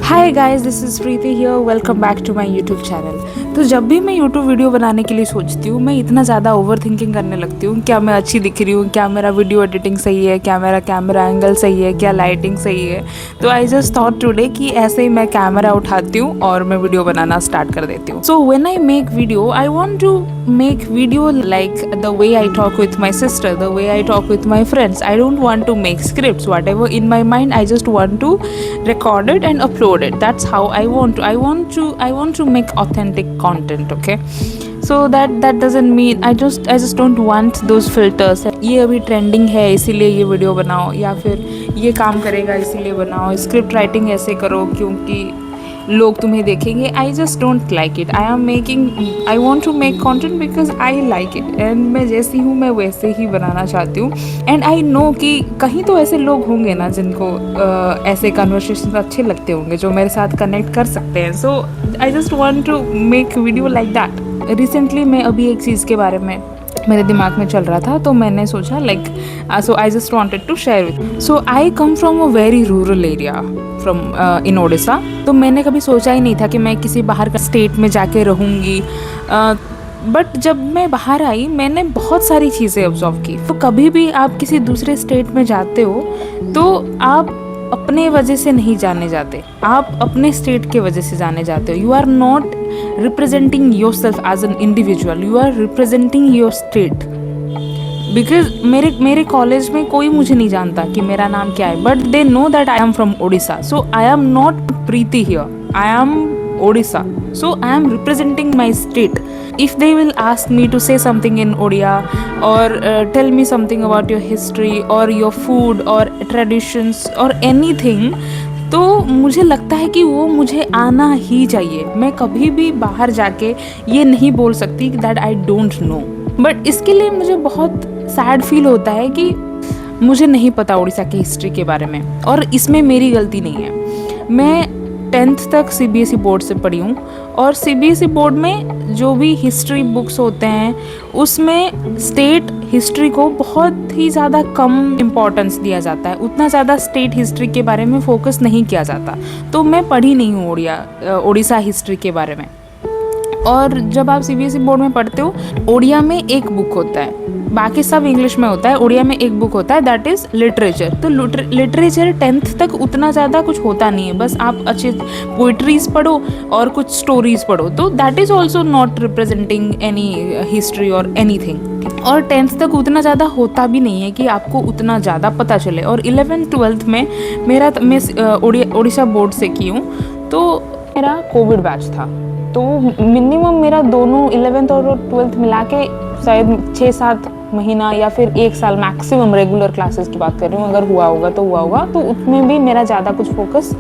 Hi guys, this is Preeti here. Welcome back to my YouTube channel. तो जब भी मैं यूट्यूब वीडियो बनाने के लिए सोचती हूँ, मैं इतना ज़्यादा ओवर थिंकिंग करने लगती हूँ। क्या मैं अच्छी दिख रही हूँ, क्या मेरा वीडियो एडिटिंग सही है, क्या मेरा कैमरा एंगल सही है, क्या लाइटिंग सही है। तो आई जस्ट थॉट टुडे कि ऐसे ही मैं कैमरा उठाती हूँ और मैं वीडियो बनाना स्टार्ट कर देती हूँ। So when I make video, I want to make video like the way I talk with my sister, the way I talk with my friends. I don't want to make scripts. Whatever in my mind, I just want to record it and upload it. That's how I want to make authentic content. Okay, so that doesn't mean I just don't want those filters. ये अभी trending है इसीलिए ये video बनाओ, या फिर ये काम करेगा इसीलिए बनाओ, स्क्रिप्ट राइटिंग ऐसे करो क्योंकि लोग तुम्हें देखेंगे। I just don't like it. I want to make content because I like it, and मैं जैसी हूँ मैं वैसे ही बनाना चाहती हूँ। एंड आई नो कि कहीं तो ऐसे लोग होंगे ना जिनको ऐसे कन्वर्सेशन अच्छे लगते होंगे, जो मेरे साथ कनेक्ट कर सकते हैं। So I just want to make video like that. Recently मैं अभी एक चीज़ के बारे में मेरे दिमाग में चल रहा था, तो मैंने सोचा so I just wanted to share with. So I come from a very rural area from in Odisha. तो मैंने कभी सोचा ही नहीं था कि मैं किसी बाहर का स्टेट में जाके रहूँगी। बट जब मैं बाहर आई, मैंने बहुत सारी चीज़ें ऑब्जर्व की। तो कभी भी आप किसी दूसरे स्टेट में जाते हो तो आप अपने वजह से नहीं जाने जाते, आप अपने स्टेट के वजह से जाने जाते हो। You are not representing yourself as an individual, you are representing your state. Because मेरे कॉलेज में कोई मुझे नहीं जानता कि मेरा नाम क्या है, but they know that I am from Odisha. So I am not Preeti here, I am Odisha. So I am representing my state. If they will ask me to say something in Odia or tell me something about your history or your food or traditions or anything, तो मुझे लगता है कि वो मुझे आना ही चाहिए। मैं कभी भी बाहर जाके ये नहीं बोल सकती that I don't know. But इसके लिए मुझे बहुत सैड फील होता है कि मुझे नहीं पता उड़ीसा की हिस्ट्री के बारे में, और इसमें मेरी गलती नहीं है। मैं 10th तक CBSE बोर्ड से पढ़ी हूँ, और CBSE बोर्ड में जो भी हिस्ट्री बुक्स होते हैं उसमें स्टेट हिस्ट्री को बहुत ही ज़्यादा कम इम्पोर्टेंस दिया जाता है। उतना ज़्यादा स्टेट हिस्ट्री के बारे में फोकस नहीं किया जाता। तो मैं पढ़ी नहीं हूँ ओडिशा हिस्ट्री के बारे में। और जब आप CBSE बोर्ड में पढ़ते हो, ओडिया में एक बुक होता है, बाकी सब इंग्लिश में होता है, ओडिया में एक बुक होता है, दैट इज़ लिटरेचर। तो लिटरेचर 10th तक उतना ज़्यादा कुछ होता नहीं है, बस आप अच्छे पोइट्रीज पढ़ो और कुछ स्टोरीज पढ़ो। तो that is also not representing any history और एनीथिंग। और 10th तक उतना ज़्यादा होता भी नहीं है कि आपको उतना ज़्यादा पता चले। और 11th 12th में मैं ओडिशा बोर्ड से की हूँ, तो मेरा कोविड बैच था। तो मिनिमम मेरा दोनों 11th और 12th मिला के शायद 6-7 महीना या फिर 1 साल मैक्सिमम रेगुलर क्लासेस की बात कर रही हूँ, अगर हुआ होगा तो हुआ होगा। तो उसमें भी मेरा ज़्यादा कुछ फोकस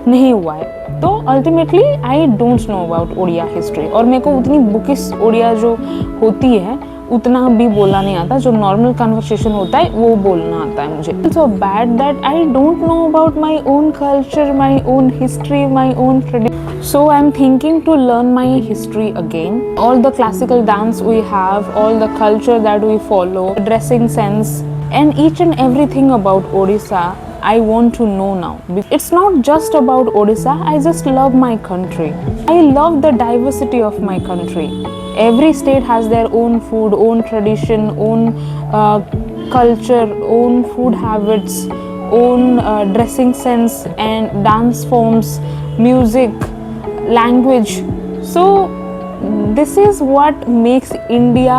नहीं हुआ है। तो ultimately I don't know about Odia history, और मेरे को उतनी बुकिश ओडिया जो होती है उतना भी बोलना नहीं आता। जो नॉर्मल कन्वर्सेशन होता है वो बोलना आता है मुझे। It's so bad that I don't know about my own culture, my own history, my own tradition. So I'm thinking to learn my history again. All the classical dance we have, all the culture that we follow, dressing sense, and each and everything about Odisha, I want to know now. It's not just about Odisha. I just love my country. I love the diversity of my country. Every state has their own food, own tradition, own culture, own food habits, own dressing sense and dance forms, music, language. So this is what makes India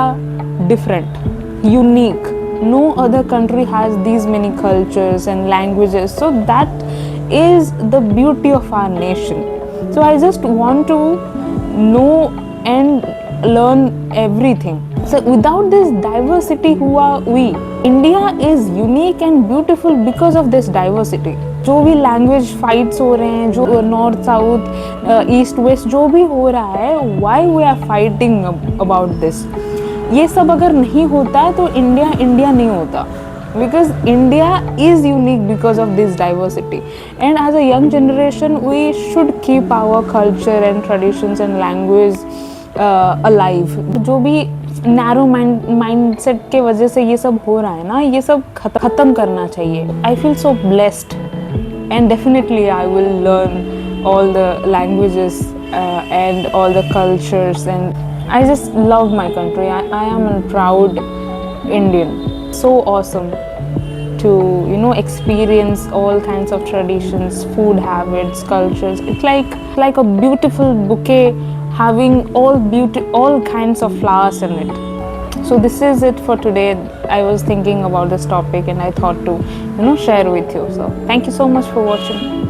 different, unique. No other country has these many cultures and languages. So that is the beauty of our nation. So I just want to know and learn everything. So without this diversity, who are we? India is unique and beautiful because of this diversity. जो भी language fights हो रहे हैं, जो north south east west जो भी हो रहा है, why we are fighting about this, ये सब अगर नहीं होता तो इंडिया नहीं होता। Because India is unique because of this diversity, and as a young generation we should keep our culture and traditions and language alive. जो भी नैरो माइंडसेट के वजह से ये सब हो रहा है ना, ये सब ख़त्म करना चाहिए। I feel so blessed, and definitely I will learn all the languages and all the cultures, and I just love my country. I am a proud Indian. So awesome to experience all kinds of traditions, food habits, cultures. It's like a beautiful bouquet having all kinds of flowers in it. So this is it for today. I was thinking about this topic and I thought to share with you. So thank you so much for watching.